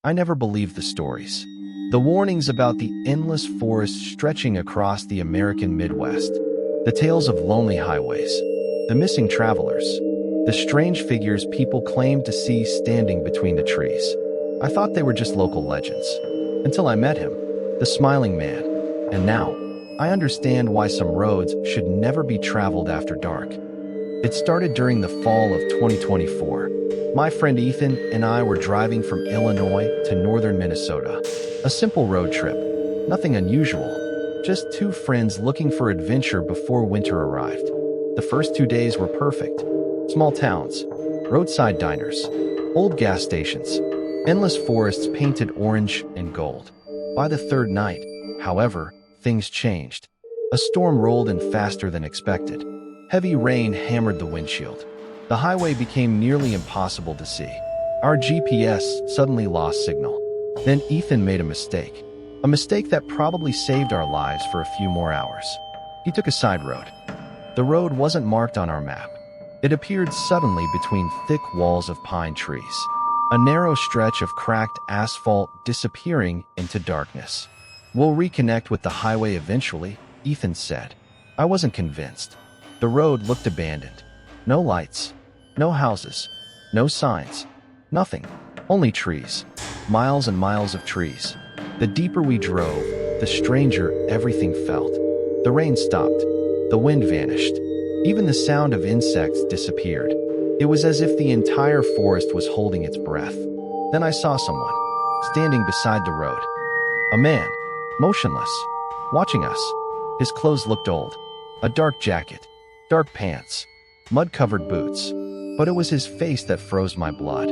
I never believed the stories. The warnings about the endless forest stretching across the American Midwest, the tales of lonely highways, the missing travelers, the strange figures people claimed to see standing between the trees. I thought they were just local legends, until I met him, the smiling man. And now, I understand why some roads should never be traveled after dark. It started during the fall of 2024. My friend Ethan and I were driving from Illinois to northern Minnesota. A simple road trip, nothing unusual, just two friends looking for adventure before winter arrived. The first 2 days were perfect. Small towns, roadside diners, old gas stations, endless forests painted orange and gold. By the third night, however, things changed. A storm rolled in faster than expected. Heavy rain hammered the windshield. The highway became nearly impossible to see. Our GPS suddenly lost signal. Then Ethan made a mistake that probably saved our lives for a few more hours. He took a side road. The road wasn't marked on our map. It appeared suddenly between thick walls of pine trees, a narrow stretch of cracked asphalt disappearing into darkness. "We'll reconnect with the highway eventually," Ethan said. I wasn't convinced. The road looked abandoned. No lights, no houses, no signs, nothing, only trees. Miles and miles of trees. The deeper we drove, the stranger everything felt. The rain stopped. The wind vanished. Even the sound of insects disappeared. It was as if the entire forest was holding its breath. Then I saw someone, standing beside the road. A man, motionless, watching us. His clothes looked old. A dark jacket, dark pants, mud-covered boots. But it was his face that froze my blood.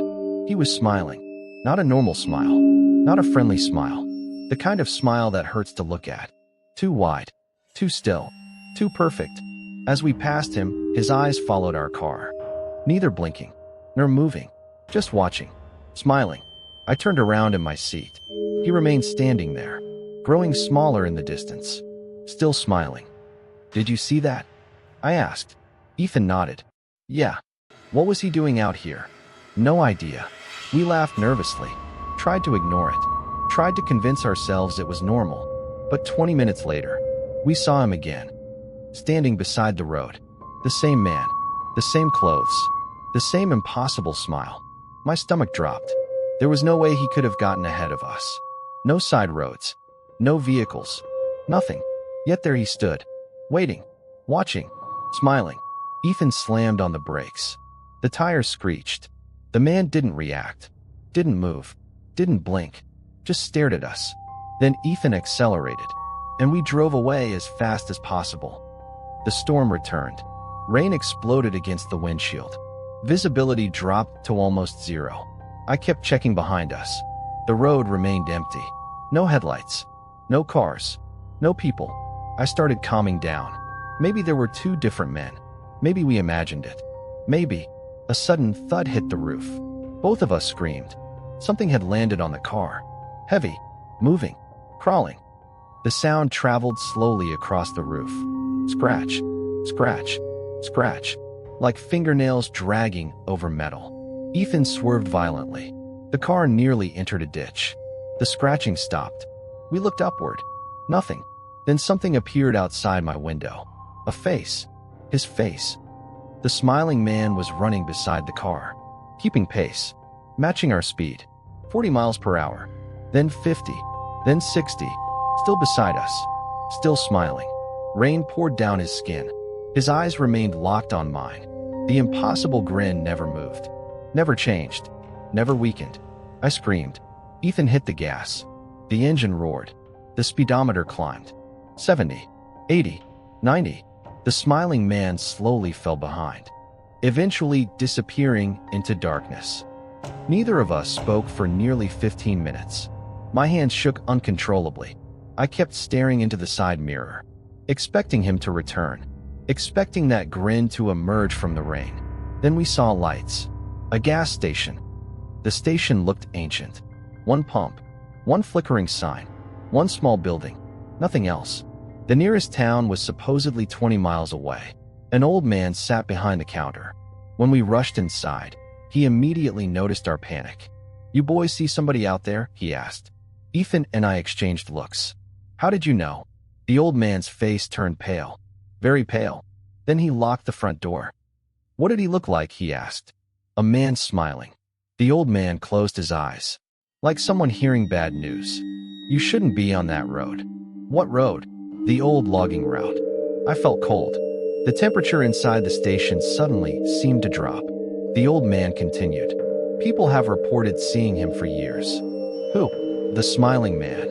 He was smiling. Not a normal smile. Not a friendly smile. The kind of smile that hurts to look at. Too wide. Too still. Too perfect. As we passed him, his eyes followed our car. Neither blinking, nor moving. Just watching. Smiling. I turned around in my seat. He remained standing there, growing smaller in the distance. Still smiling. "Did you see that?" I asked. Ethan nodded. "Yeah." "What was he doing out here?" "No idea." We laughed nervously, tried to ignore it, tried to convince ourselves it was normal. But 20 minutes later, we saw him again, standing beside the road. The same man, the same clothes, the same impossible smile. My stomach dropped. There was no way he could have gotten ahead of us. No side roads, no vehicles, nothing. Yet there he stood, waiting, watching, smiling. Ethan slammed on the brakes. The tires screeched. The man didn't react, didn't move, didn't blink, just stared at us. Then Ethan accelerated, and we drove away as fast as possible. The storm returned. Rain exploded against the windshield. Visibility dropped to almost zero. I kept checking behind us. The road remained empty. No headlights, no cars, no people. I started calming down. Maybe there were two different men. Maybe we imagined it. Maybe. A sudden thud hit the roof. Both of us screamed. Something had landed on the car. Heavy, moving, crawling. The sound traveled slowly across the roof. Scratch, scratch, scratch, like fingernails dragging over metal. Ethan swerved violently. The car nearly entered a ditch. The scratching stopped. We looked upward. Nothing. Then something appeared outside my window. A face. His face. The smiling man was running beside the car, keeping pace, matching our speed. 40 miles per hour. Then 50. Then 60. Still beside us. Still smiling. Rain poured down his skin. His eyes remained locked on mine. The impossible grin never moved. Never changed. Never weakened. I screamed. Ethan hit the gas. The engine roared. The speedometer climbed. 70. 80. 90. The smiling man slowly fell behind, eventually disappearing into darkness. Neither of us spoke for nearly 15 minutes. My hands shook uncontrollably. I kept staring into the side mirror, expecting him to return, expecting that grin to emerge from the rain. Then we saw lights. A gas station. The station looked ancient. One pump, one flickering sign, one small building, nothing else. The nearest town was supposedly 20 miles away. An old man sat behind the counter. When we rushed inside, he immediately noticed our panic. "You boys see somebody out there?" he asked. Ethan and I exchanged looks. "How did you know?" The old man's face turned pale. Very pale. Then he locked the front door. "What did he look like?" he asked. "A man smiling." The old man closed his eyes. "Like someone hearing bad news. You shouldn't be on that road." "What road?" "The old logging route." I felt cold. The temperature inside the station suddenly seemed to drop. The old man continued. "People have reported seeing him for years." "Who?" "The smiling man."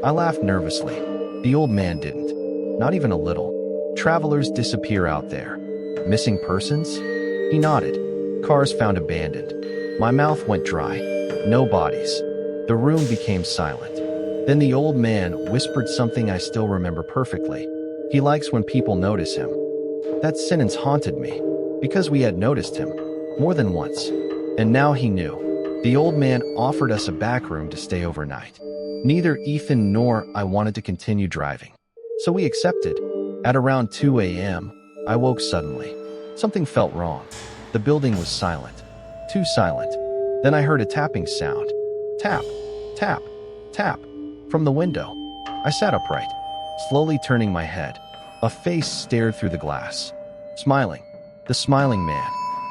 I laughed nervously. The old man didn't. Not even a little. "Travelers disappear out there." "Missing persons?" He nodded. "Cars found abandoned." My mouth went dry. "No bodies." The room became silent. Then the old man whispered something I still remember perfectly. "He likes when people notice him." That sentence haunted me, because we had noticed him more than once. And now he knew. The old man offered us a back room to stay overnight. Neither Ethan nor I wanted to continue driving, so we accepted. At around 2 a.m., I woke suddenly. Something felt wrong. The building was silent. Too silent. Then I heard a tapping sound. Tap, tap, tap, from the window. I sat upright, slowly turning my head. A face stared through the glass. Smiling. The smiling man.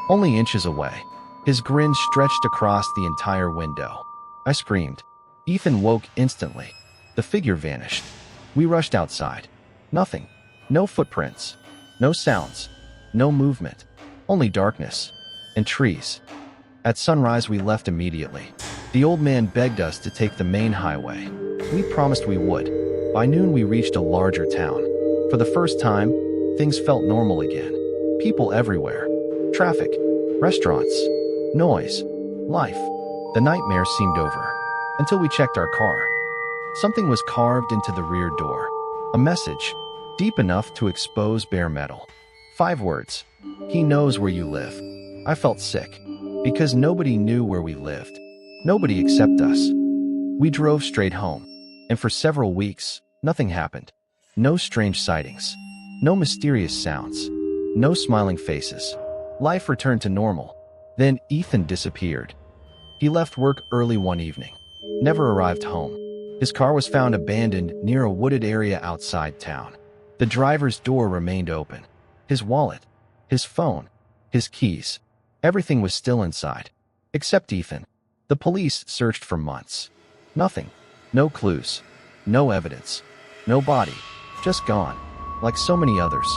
Only inches away. His grin stretched across the entire window. I screamed. Ethan woke instantly. The figure vanished. We rushed outside. Nothing. No footprints. No sounds. No movement. Only darkness. And trees. At sunrise we left immediately. The old man begged us to take the main highway. We promised we would. By noon we reached a larger town. For the first time, things felt normal again. People everywhere. Traffic. Restaurants. Noise. Life. The nightmare seemed over. Until we checked our car. Something was carved into the rear door. A message. Deep enough to expose bare metal. 5 words. "He knows where you live." I felt sick. Because nobody knew where we lived. Nobody except us. We drove straight home. And for several weeks, nothing happened. No strange sightings. No mysterious sounds. No smiling faces. Life returned to normal. Then Ethan disappeared. He left work early one evening. Never arrived home. His car was found abandoned near a wooded area outside town. The driver's door remained open. His wallet, his phone, his keys. Everything was still inside. Except Ethan. The police searched for months. Nothing. No clues. No evidence. No body. Just gone. Like so many others.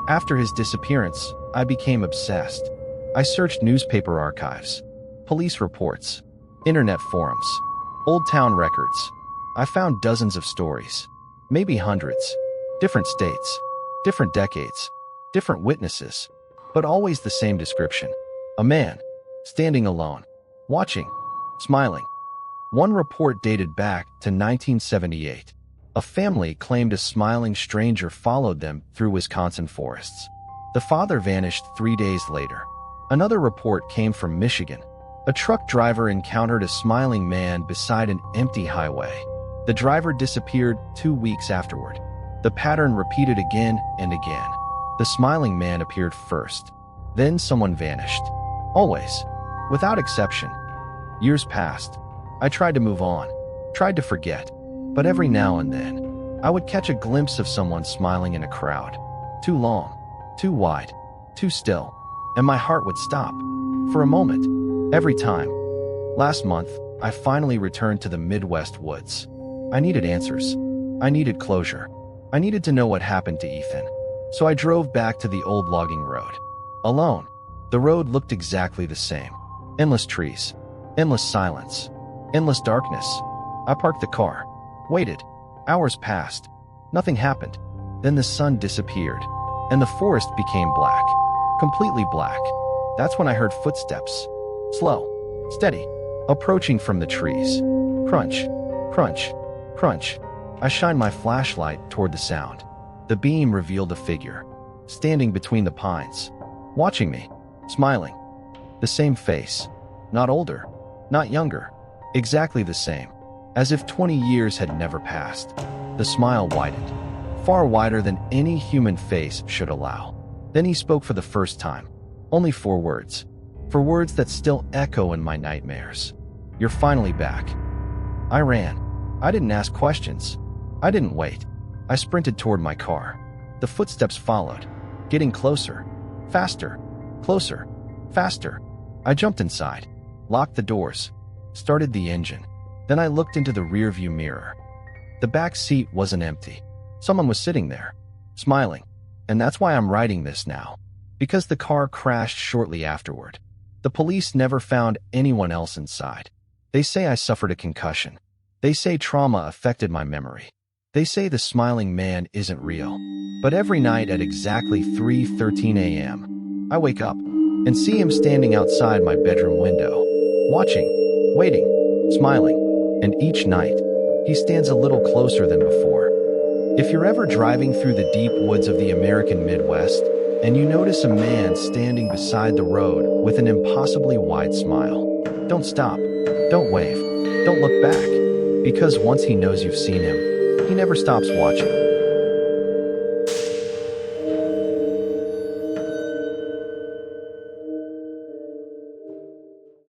After his disappearance, I became obsessed. I searched newspaper archives, police reports, internet forums, old town records. I found dozens of stories. Maybe hundreds. Different states. Different decades. Different witnesses. But always the same description. A man. Standing alone. Watching. Smiling. One report dated back to 1978. A family claimed a smiling stranger followed them through Wisconsin forests. The father vanished 3 days later. Another report came from Michigan. A truck driver encountered a smiling man beside an empty highway. The driver disappeared 2 weeks afterward. The pattern repeated again and again. The smiling man appeared first. Then someone vanished. Always. Without exception. Years passed. I tried to move on. Tried to forget. But every now and then, I would catch a glimpse of someone smiling in a crowd. Too long. Too wide. Too still. And my heart would stop. For a moment. Every time. Last month, I finally returned to the Midwest woods. I needed answers. I needed closure. I needed to know what happened to Ethan. So I drove back to the old logging road. Alone. The road looked exactly the same. Endless trees. Endless silence. Endless darkness. I parked the car. Waited. Hours passed. Nothing happened. Then the sun disappeared. And the forest became black. Completely black. That's when I heard footsteps. Slow. Steady. Approaching from the trees. Crunch. Crunch. Crunch. I shined my flashlight toward the sound. The beam revealed a figure. Standing between the pines. Watching me. Smiling. The same face. Not older. Not younger. Exactly the same. As if 20 years had never passed. The smile widened. Far wider than any human face should allow. Then he spoke for the first time. Only 4 words. 4 words that still echo in my nightmares. You're finally back." I ran. I didn't ask questions. I didn't wait. I sprinted toward my car. The footsteps followed, getting closer, faster, closer, faster. I jumped inside, locked the doors, started the engine. Then I looked into the rearview mirror. The back seat wasn't empty. Someone was sitting there, smiling. And that's why I'm writing this now. Because the car crashed shortly afterward. The police never found anyone else inside. They say I suffered a concussion. They say trauma affected my memory. They say the smiling man isn't real. But every night at exactly 3:13 a.m., I wake up and see him standing outside my bedroom window, watching, waiting, smiling. And each night, he stands a little closer than before. If you're ever driving through the deep woods of the American Midwest, and you notice a man standing beside the road with an impossibly wide smile, don't stop, don't wave, don't look back, because once he knows you've seen him, he never stops watching.